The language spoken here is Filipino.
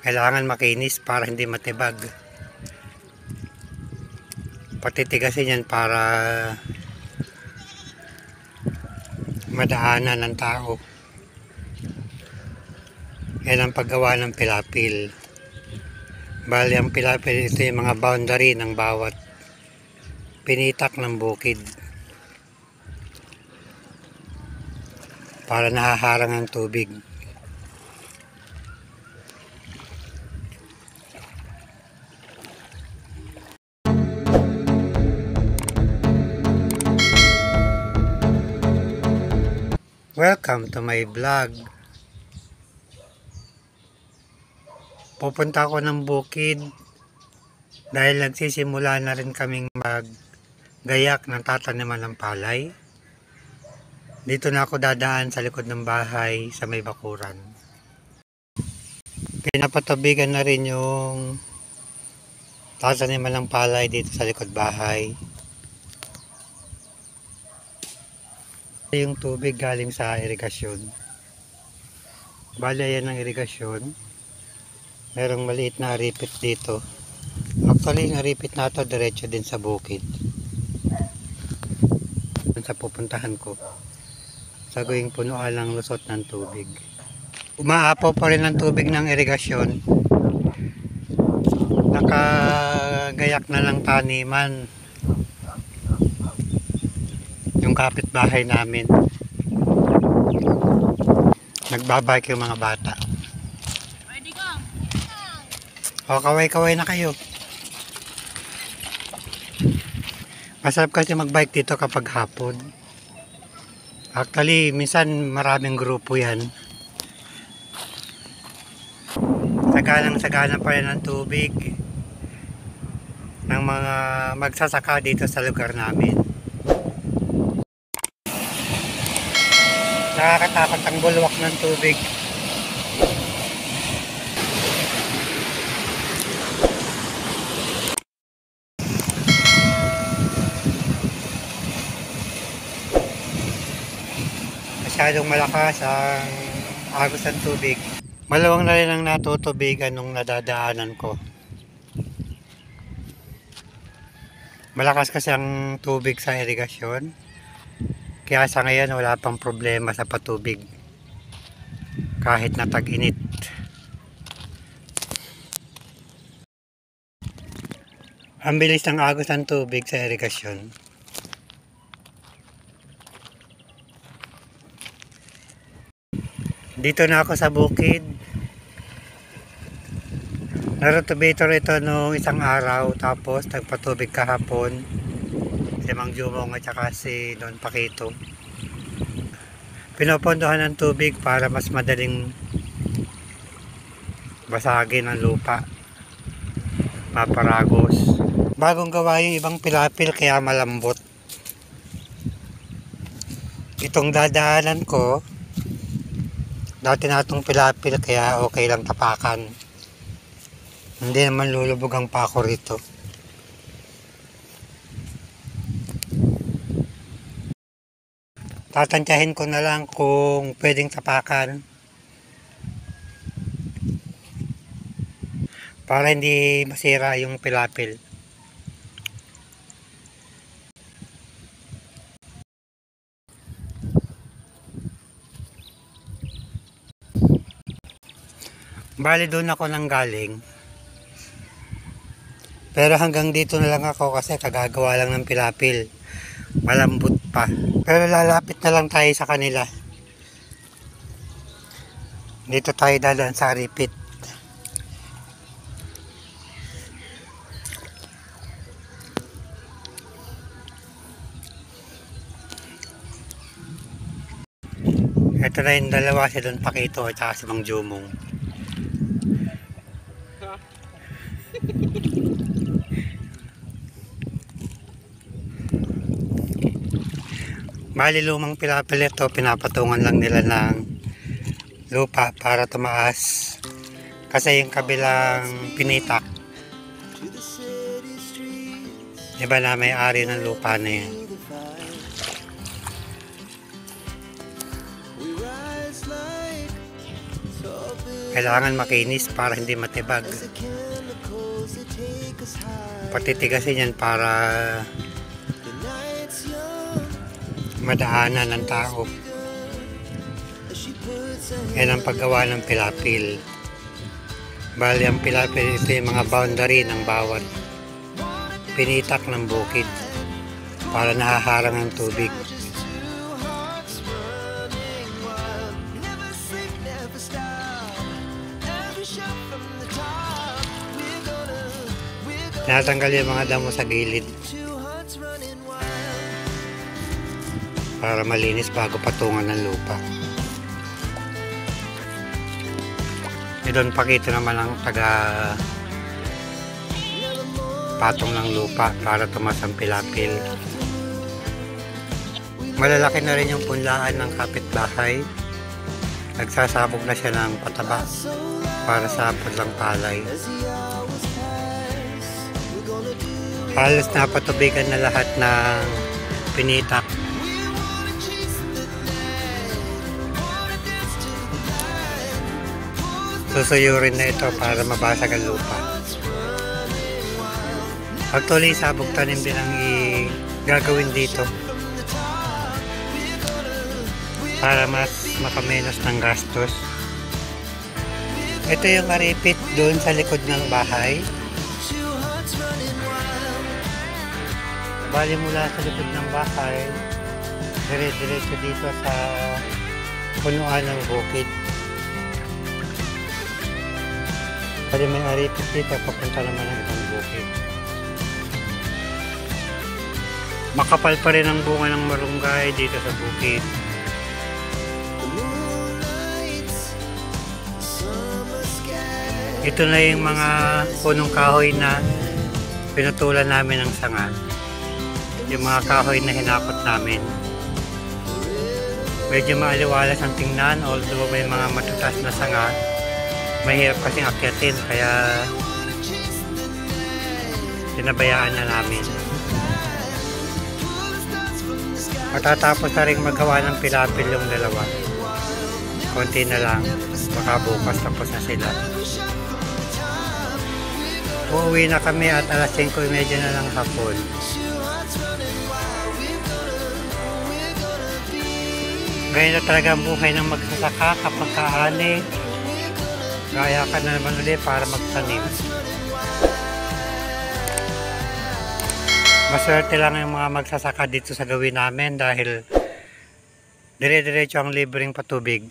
Kailangan makinis para hindi matibag. Patitigasin yan para madaanan ng tao. Yan ang paggawa ng pilapil. Bali ang pilapil, ito yung mga boundary ng bawat pinitak ng bukid para nahaharang ang tubig. Welcome to my vlog. Pupunta ako ng bukid dahil nagsisimula na rin kaming maggayak ng tataniman ng palay. Dito na ako dadaan sa likod ng bahay sa may bakuran. Pinapatubigan na rin yung tataniman ng palay dito sa likod bahay. Yung tubig galing sa irigasyon. Bali yan ang irigasyon. Merong maliit na aripit dito. Actually, yung aripit na ito diretso din sa bukid. Sa pupuntahan ko. Sa gawing punuan ng lusot ng tubig. Umaapaw pa rin ang tubig ng irigasyon. Nakagayak na lang taniman. Yung kapitbahay namin. Nagbabike yung mga bata. O, kaway-kaway na kayo. Masarap kasi magbike dito kapag hapon. Actually, minsan maraming grupo yan. Sagalang-sagana pa rin ang tubig ng mga magsasaka dito sa lugar namin. Nakakatakot ang bulwak ng tubig. Masyadong malakas ang agos ng tubig. Malawang na rin ang natutubigan nung nadadaanan ko. Malakas kasi ang tubig sa irigasyon. Kaya sa ngayon wala pang problema sa patubig. Kahit na tag-init. Ang bilis ng agos ng tubig sa irigasyon. Dito na ako sa bukid. Narotobator ito nung isang araw. Tapos nagpatubig kahapon. Si Mang Jumong at saka si Don Paquito. Pinopondohan ng tubig para mas madaling basagin ang lupa. Maparagos. Bagong gawa yung ibang pilapil kaya malambot. Itong dadaanan ko, dati natong pilapil kaya okay lang tapakan. Hindi naman lulubog ang pako rito. Tatantyahin ko na lang kung pwedeng tapakan. Para hindi masira yung pilapil. Bali doon ako nang galing. Pero hanggang dito na lang ako kasi kagagawa lang ng pilapil. Malambot pa. Pero lalapit na lang tayo sa kanila. Dito tayo dadaan sa aripit. Ito na yung dalawa, si Don Paquito at si Mang Jumong. Bali lumang pilapil ito, pinapatungan lang nila ng lupa para tumaas. Kasi yung kabilang pinitak, iba na may-ari ng lupa na yan. Kailangan makinis para hindi matibag. Patitigasin yan para madaanan ng tao. Yan ang paggawa ng pilapil. Bali ang pilapil, ito yung mga boundary ng bawat pinitak ng bukid para nahaharang ang tubig. Tinatanggal yung mga damo sa gilid para malinis bago patungan ng lupa. Doon pakita naman ang taga patong ng lupa para tumas ang pilapil. Malalaki na rin yung punlaan ng kapitbahay. Nagsasabog na siya ng pataba para sa pudlang palay. Halos napatubigan na lahat ng pinitak. Susuyurin na ito para mabasag ang lupa. Actually, sabog tanim din ang gagawin dito para mas makamenos ng gastos. Ito yung aripit doon sa likod ng bahay. Bali mula sa likod ng bahay, dire-diretso dito sa punuan ng bukid. Bali may aripit dito, papunta naman ng ibang bukid. Makapal pa rin ang bunga ng malunggay dito sa bukid. Ito na yung mga punong kahoy na pinutulan namin ng sanga. Yung mga kahoy na hinakot namin. Medyo maaliwalas ang tingnan, although may mga matutas na sanga. Mahirap kasing akyatin, kaya pinabayaan na namin. Matatapos na rin magawa ng pilapil yung dalawa. Konti na lang, baka bukas tapos na sila. Uuwi na kami at alas 5:30 na lang hapon. Ganyan na talaga ang buhay ng magsasaka kapag kaani. Gaya ka na naman ulit para magtanim. Maswerte lang yung mga magsasaka dito sa gawin namin dahil dire-diretso ang libreng patubig.